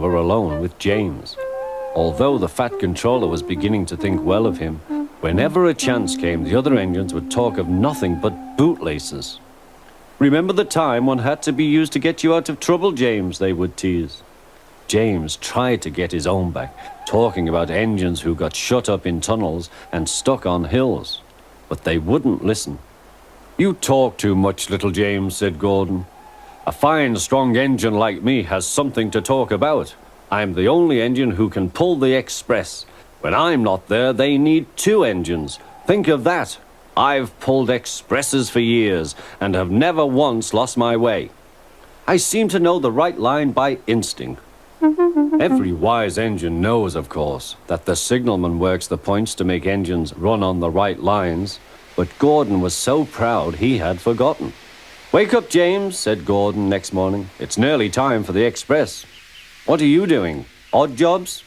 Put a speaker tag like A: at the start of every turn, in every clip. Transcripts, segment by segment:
A: over alone with James. Although the Fat Controller was beginning to think well of him, whenever a chance came, the other engines would talk of nothing but bootlaces. "Remember the time one had to be used to get you out of trouble, James," they would tease. James tried to get his own back, talking about engines who got shut up in tunnels and stuck on hills. But they wouldn't listen. "You talk too much, little James," said Gordon. "A fine, strong engine like me has something to talk about. I'm the only engine who can pull the express. When I'm not there, they need two engines. Think of that. I've pulled expresses for years and have never once lost my way. I seem to know the right line by instinct." Every wise engine knows, of course, that the signalman works the points to make engines run on the right lines, but Gordon was so proud he had forgotten. "Wake up, James," said Gordon next morning. "It's nearly time for the express." "What are you doing? Odd jobs?"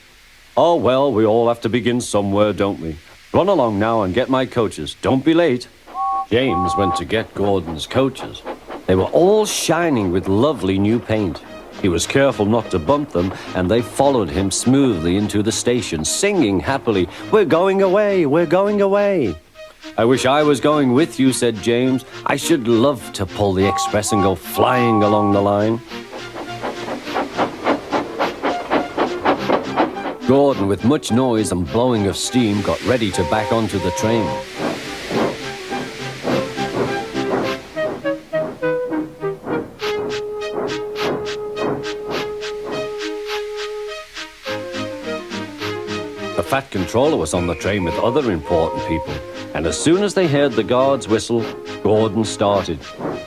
A: "Oh, well, we all have to begin somewhere, don't we? Run along now and get my coaches. Don't be late." James went to get Gordon's coaches. They were all shining with lovely new paint. He was careful not to bump them, and they followed him smoothly into the station, singing happily, "We're going away, we're going away." "I wish I was going with you," said James. "I should love to pull the express and go flying along the line." Gordon, with much noise and blowing of steam, got ready to back onto the train. The Fat Controller was on the train with other important people, and as soon as they heard the guard's whistle, Gordon started.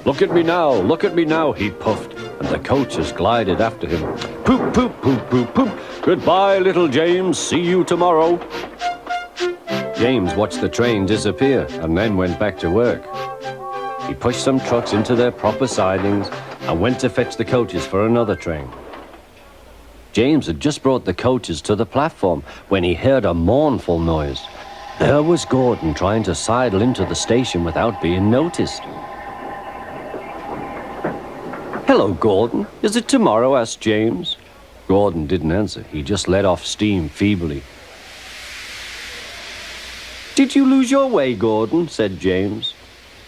A: Look at me now," he puffed, and the coaches glided after him. "Poop, poop, poop, poop, poop. Goodbye, little James. See you tomorrow." James watched the train disappear and then went back to work. He pushed some trucks into their proper sidings and went to fetch the coaches for another train. James had just brought the coaches to the platform when he heard a mournful noise. There was Gordon trying to sidle into the station without being noticed. "Hello, Gordon. Is it tomorrow?" asked James. Gordon didn't answer. He just let off steam feebly. "Did you lose your way, Gordon?" said James.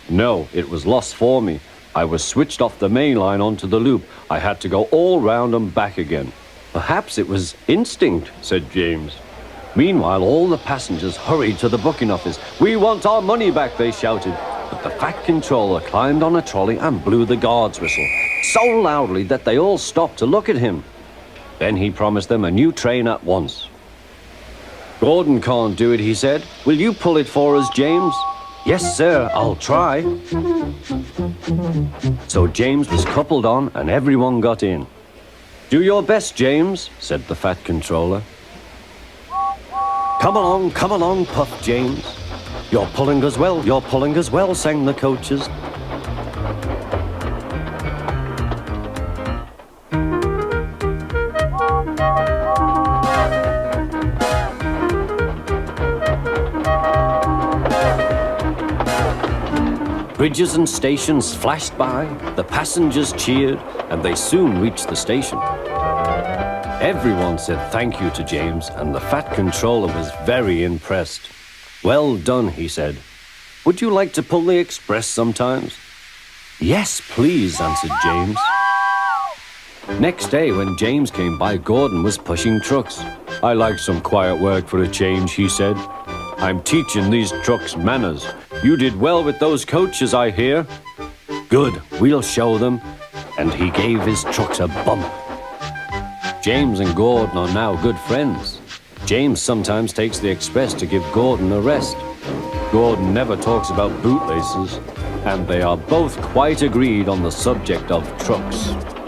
A: "No, it was lost for me. I was switched off the main line onto the loop. I had to go all round and back again." "Perhaps it was instinct," said James. Meanwhile, all the passengers hurried to the booking office. "We want our money back," they shouted. But the Fat Controller climbed on a trolley and blew the guard's whistle, so loudly that they all stopped to look at him. Then he promised them a new train at once. "Gordon can't do it," he said. "Will you pull it for us, James?" "Yes, sir, I'll try." So James was coupled on and everyone got in. "Do your best, James," said the Fat Controller. Come along, puffed James. You're pulling us well, sang the coaches. Bridges and stations flashed by, the passengers cheered, and they soon reached the station. Everyone said thank you to James, and the Fat Controller was very impressed. "Well done," he said. "Would you like to pull the express sometimes?" "Yes, please," answered James. Next day, when James came by, Gordon was pushing trucks. "I like some quiet work for a change," he said. "I'm teaching these trucks manners. You did well with those coaches, I hear." "Good, we'll show them." And he gave his trucks a bump. James and Gordon are now good friends. James sometimes takes the express to give Gordon a rest. Gordon never talks about bootlaces, and they are both quite agreed on the subject of trucks.